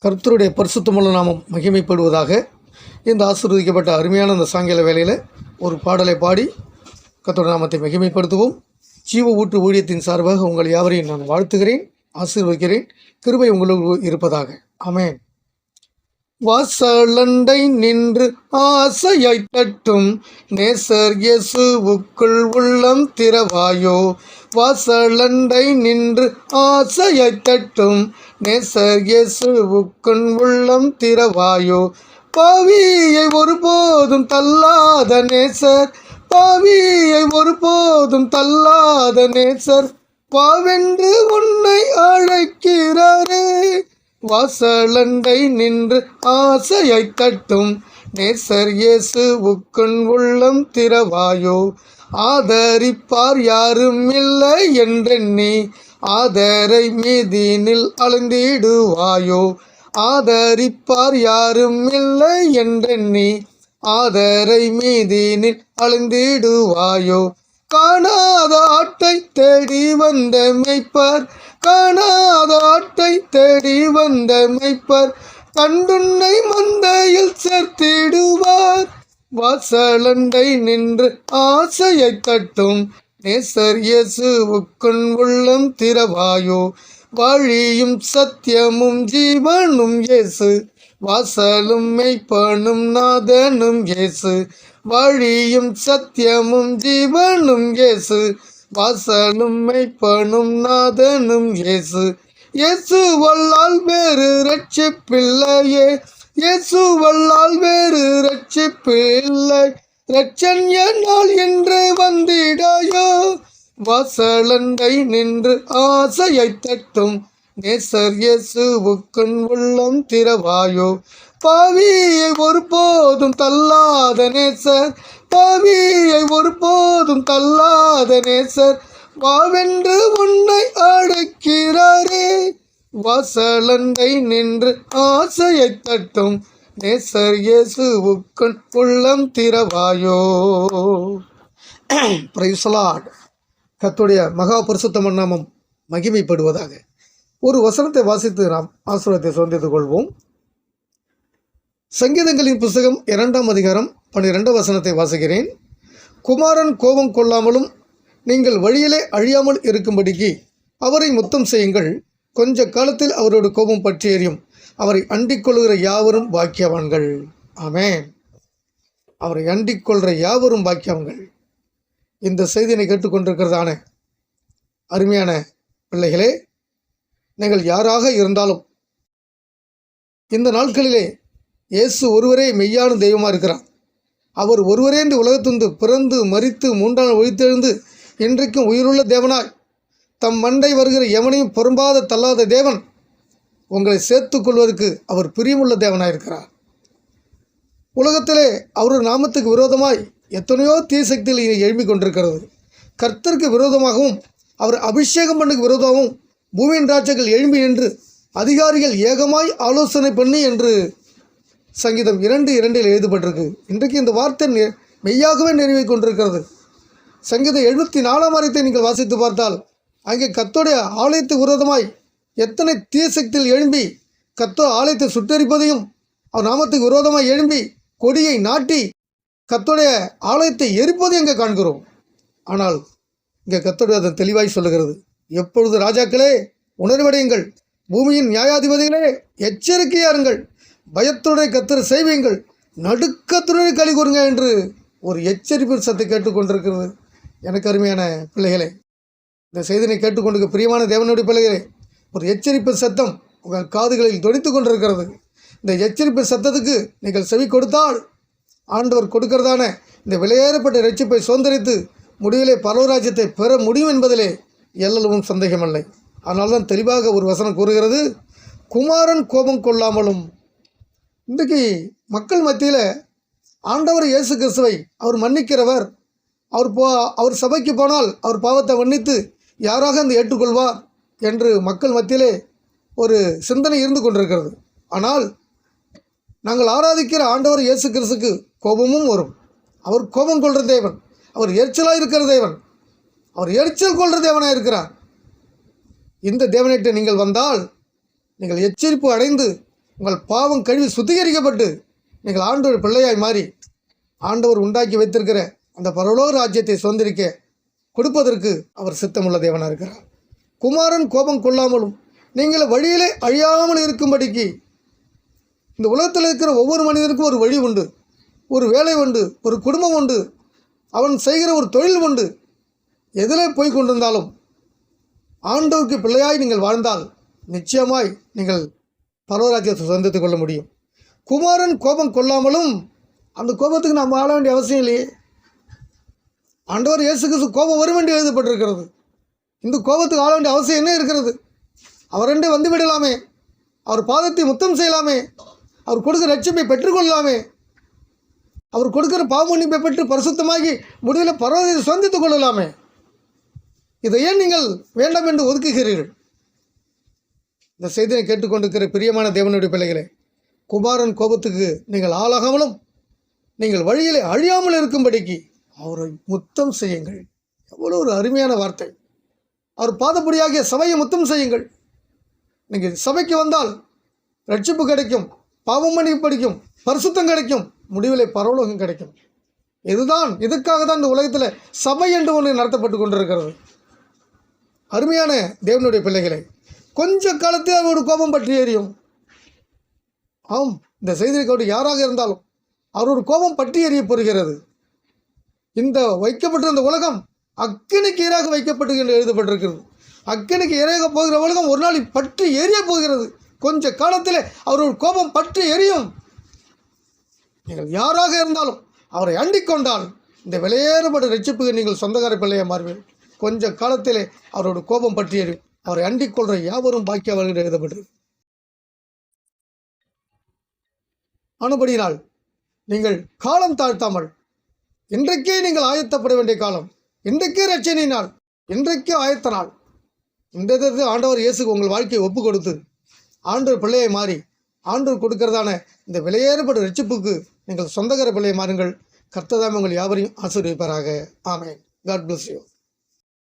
கர்த்தருடைய பரிசுத்தமுள்ள நாமம் மகிமைப்படுவதாக. இந்த ஆசீர்வதிக்கப்பட்ட அருமையான இந்த சாயங்கால வேளையில் ஒரு பாடலை பாடி கர்த்தருடைய நாமத்தை மகிமைப்படுத்துவோம். ஜீவ ஊற்று ஊழியத்தின் சார்பாக உங்கள் யாவரையும் நான் வாழ்த்துகிறேன், ஆசீர்வதிக்கிறேன். கிருபை உங்களுக்கு இருப்பதாக. ஆமென். வாசலண்டை நின்று ஆசையாய் தட்டும் நேசர் இயேசுவுக்குள் உள்ளம் திறவாயோ. வாசலண்டை நின்று ஆசையாய் தட்டும் நேசர் இயேசுவுக்குள் உள்ளம் திறவாயோ. பாவியை ஒருபோதும் தள்ளாத நேசர், பாவியை ஒருபோதும் தள்ளாத நேசர், பாவென்று உன்னை அழைக்கிறாரே. வாசலண்டை நின்று ஆசையாய் தட்டும் நேசர் இயேசுவுக்குள் உள்ளம் திறவாயோ. ஆதரிப்பார் யாரும் இல்லை என்றெண்ணி ஆதரை மீதினில் அலைந்திடுவாயோ. ஆதரிப்பார் யாரும் இல்லை என்றெண்ணி ஆதரை மீதினில் அலைந்திடுவாயோ. காணாத ஆட்டை தேடி வந்த மெய்ப்பர், காணாத ஆட்டை தேடி வந்த மெய்ப்பர், கண்டுன்னை மந்தையில் சேர்த்திடுவார். வாசலண்டை நின்று ஆசையை தட்டும் நேசர் இயேசுவுக்குள் உள்ளம் திறவாயோ. வழியும் சத்தியமும் ஜீவனும் இயேசு, வாசலும் மெய்ப்பனும் நாதனும் இயேசு. வழியும் சத்தியமும் ஜீவனும் இயேசு, வாசலும் மெய்ப்பனும் நாதனும் இயேசு. இயேசு வல்லால் வேறு ரட்சிப்பில்லையே, இயேசு வல்லால் வேறு ரட்சிப்பில்லை. ரட்சண்ய நாள் என்று வந்திடாயோ. வாசலண்டை நின்று ஆசையை தட்டும் நேசர் இயேசுவுக்குள் உள்ளம் திறவாயோ. பாவியை ஒருபோதும் தள்ளாத நேசர், பாவியை ஒருபோதும் தள்ளாத நேசர், வாவென்று உன்னை அழைக்கிறாரே. வாசலண்டை நின்று ஆசையை தட்டும் நேசர் இயேசுவுக்குள் உள்ளம் திறவாயோ. Praise the Lord. கர்த்தருடைய மகா பரிசுத்தமான நாமம் மகிமைப்படுவதாக. ஒரு வசனத்தை வாசித்து நாம் ஆசீர்வாதத்தை சொந்தித்துக் கொள்வோம். சங்கீதங்களின் புஸ்தகம் 2ஆம் அதிகாரம் 12ஆம் வசனத்தை வாசிக்கிறேன். குமாரன் கோபம் கொள்ளாமலும் நீங்கள் வழியிலே அழியாமல் இருக்கும்படிக்கு அவரை முத்தம் செய்யுங்கள். கொஞ்ச காலத்தில் அவரோட கோபம் பற்றி எறியும். அவரை அண்டிக் கொள்கிற யாவரும் பாக்கியவான்கள். ஆமென். அவரை அண்டிக் கொள்கிற யாவரும் பாக்கியவான்கள். இந்த செய்தியை கேட்டுக்கொண்டிருக்கிறதான அருமையான பிள்ளைகளே, நீங்கள் யாராக இருந்தாலும் இந்த நாட்களிலே இயேசு ஒருவரே மெய்யான தெய்வமாக இருக்கிறார். அவர் ஒருவரே இந்த உலகத்திலிருந்து பிறந்து மரித்து 3ஆம் நாள் உயிர்த்தெழுந்து இன்றைக்கும் உயிருள்ள தேவனாய் தம் மண்டை வருகிற எவனையும் பொறும்பாத தள்ளாத தேவன். உங்களை சேர்த்து கொள்வதற்கு அவர் பிரியமுள்ள தேவனாக இருக்கிறார். உலகத்திலே அவர் நாமத்துக்கு விரோதமாய் எத்தனையோ தீசக்திகள் எழுப்பிக் கொண்டிருக்கிறது. கர்த்தருக்கு விரோதமாகவும் அவர் அபிஷேகம் பண்ணுக்கு விரோதமாகவும் பூமியின் ராஜ்யங்கள் எழும்பி நின்று அதிகாரிகள் ஏகமாய் ஆலோசனை பண்ணி என்று சங்கீதம் 2:2 எழுதப்பட்டிருக்கு. இன்றைக்கு இந்த வார்த்தை மெய்யாகவே நிறைவேறி கொண்டிருக்கிறது. சங்கீதம் 74ஆம் அதிகாரத்தை நீங்கள் வாசித்து பார்த்தால் அங்கே கர்த்தருடைய ஆலயத்துக்கு விரோதமாய் எத்தனை தீசக்தியில் எழும்பி கர்த்தர் ஆலயத்தை சுட்டரிப்பதையும் அவர் நாமத்துக்கு விரோதமாய் எழும்பி கொடியை நாட்டி கர்த்தருடைய ஆலயத்தை எரிப்பதையும் இங்கே காண்கிறோம். ஆனால் இங்கே கர்த்தருடைய அதை தெளிவாய் சொல்லுகிறது. எப்பொழுது ராஜாக்களே உணர்வடையுங்கள், பூமியின் நியாயாதிபதிகளே எச்சரிக்கையாருங்கள், பயத்துடைய கர்த்தரை செய்வீங்கள், நடுக்கத்துடன் களி கூறுங்க என்று ஒரு எச்சரிப்பு சத்தத்தை கேட்டுக்கொண்டிருக்கிறது. எனக்கு அருமையான பிள்ளைகளே, இந்த செய்தியை கேட்டுக்கொண்டு பிரியமான தேவனுடைய பிள்ளைகளே, ஒரு எச்சரிப்பு சத்தம் உங்கள் காதுகளில் தொனித்து கொண்டிருக்கிறது. இந்த எச்சரிப்பு சத்தத்துக்கு நீங்கள் செவி கொடுத்தால் ஆண்டவர் கொடுக்கிறதான இந்த விலையேறப்பட்ட ரட்சிப்பை சுதந்திரித்து முடிவிலே பரலோகராஜ்யத்தை பெற முடியும் என்பதிலே எல்லளவும் சந்தேகமில்லை. அதனால்தான் தெளிவாக ஒரு வசனம் கூறுகிறது, குமாரன் கோபம் கொள்ளாமலும். இன்றைக்கு மக்கள் மத்தியில் ஆண்டவர் இயேசு கிறிஸ்துவை அவர் மன்னிக்கிறவர், அவர் சபைக்கு போனால் அவர் பாவத்தை மன்னித்து யாராக அந்த ஏற்றுக்கொள்வார் என்று மக்கள் மத்தியிலே ஒரு சிந்தனை இருந்து கொண்டிருக்கிறது. ஆனால் நாங்கள் ஆராதிக்கிற ஆண்டவர் இயேசு கிறிஸ்துக்கு கோபமும் வரும். அவர் கோபம் கொள்கிற தேவன், அவர் எரிச்சலாக இருக்கிற தேவன், அவர் எரிச்சல் கொள்கிற தேவனாக இருக்கிறார். இந்த தேவனிட்ட நீங்கள் வந்தால் நீங்கள் எச்சரிப்பு அடைந்து உங்கள் பாவம் கழுவி சுத்திகரிக்கப்பட்டு நீங்கள் ஆண்டவர் பிள்ளையாய் மாறி ஆண்டவர் உண்டாக்கி வைத்திருக்கிற அந்த பரலோக ராஜ்யத்தை சுதந்திரிக்க கொடுப்பதற்கு அவர் சித்தமுள்ள தேவனாக இருக்கிறார். குமாரன் கோபம் கொள்ளாமலும் நீங்கள் வழியிலே அழியாமல் இருக்கும்படிக்கு இந்த உலகத்தில் இருக்கிற ஒவ்வொரு மனிதனுக்கும் ஒரு வழி உண்டு, ஒரு வேலை உண்டு, ஒரு குடும்பம் உண்டு, அவன் செய்கிற ஒரு தொழில் உண்டு. எதில் போய் கொண்டிருந்தாலும் ஆண்டவருக்கு பிள்ளையாய் நீங்கள் வாழ்ந்தால் நிச்சயமாய் நீங்கள் பரவராஜ்யத்தை சுதந்திரத்துக் கொள்ள முடியும். குமாரன் கோபம் கொள்ளாமலும், அந்த கோபத்துக்கு நாம் ஆள வேண்டிய அவசியம் இல்லையே. ஆண்டவர் இயேசு கிறிஸ்து கோபம் வரும் என்று எழுதப்பட்டிருக்கிறது. இந்த கோபத்துக்கு ஆள வேண்டிய அவசியம் என்ன இருக்கிறது? அவரெண்டே வந்து விடலாமே, அவர் பாதத்தை முத்தம் செய்யலாமே, அவர் கொடுக்கிற ரட்சிப்பை பெற்றுக்கொள்ளலாமே, அவர் கொடுக்கிற பாவமன்னிப்பை பெற்று பரிசுத்தமாகி முடிவில் பரவதை சொந்தித்துக் கொள்ளலாமே. இதை ஏன் நீங்கள் வேண்டாம் என்று ஒதுக்குகிறீர்கள்? இந்த செய்தியை கேட்டுக்கொண்டிருக்கிற பிரியமான தேவனுடைய பிள்ளைகளே, குமாரன் கோபத்துக்கு நீங்கள் ஆளாகாமலும் நீங்கள் வழியிலே அழியாமல் இருக்கும்படிக்கு அவரை முத்தம் செய்யுங்கள். எவ்வளோ ஒரு அருமையான வார்த்தை! அவர் பாதப்படியாகிய சபையை முத்தம் செய்யுங்கள். நீங்கள் சபைக்கு வந்தால் ரட்சிப்பு கிடைக்கும், பாவம் மன்னிப்பு கிடைக்கும், பரிசுத்தம் கிடைக்கும், முடிவிலே பரலோகம் கிடைக்கும். இதுக்காக தான் இந்த உலகத்தில் சபை என்று ஒன்று நடத்தப்பட்டு கொண்டிருக்கிறது. அருமையான தேவனுடைய பிள்ளைகளை, கொஞ்ச காலத்தில் அவரோட கோபம் பற்றி எரியும். ஆம், இந்த செய்தியை யாராக இருந்தாலும் அவரோட கோபம் பற்றி எறிய போகிறது. இந்த வைக்கப்பட்ட இந்த உலகம் அக்கினிக்கு ஈராக வைக்கப்பட்டு என்று எழுதப்பட்டிருக்கிறது. அக்கினிக்கு இறையாக போகிற உலகம் ஒரு நாள் பற்றி எரிய போகிறது. கொஞ்ச காலத்தில் அவரோட கோபம் பற்றி எரியும். நீங்கள் யாராக இருந்தாலும் அவரை அண்டிக் கொண்டால் இந்த விலையேறப்பட்ட ரட்சிப்புக்கு நீங்கள் சொந்தக்கார பிள்ளையை மாறுவீர்கள். கொஞ்ச காலத்திலே அவரோட கோபம் பற்றி எரியும். அவரை அண்டிக் கொள்கிற யாவரும் பாக்கியவான்கள் எழுதப்பட்டிருக்கு. ஆனபடியினால் நீங்கள் காலம் தாழ்த்தாமல் இன்றைக்கே நீங்கள் ஆயத்தப்பட வேண்டிய காலம், இன்றைக்கே ரட்சணை நாள், இன்றைக்கே ஆயத்த நாள். இந்த ஆண்டவர் இயேசுக்கு உங்கள் வாழ்க்கையை ஒப்பு கொடுத்து ஆண்டவர் பிள்ளையை மாறி ஆண்டவர் கொடுக்கிறதான இந்த விலையேறப்பட்ட ரட்சிப்புக்கு நீங்கள் சொந்தக்கார பிள்ளையை மாறுங்கள். கர்த்தர் தாமே உங்கள் யாவரையும் ஆசீர்வதிப்பாராக. ஆமென். God bless you.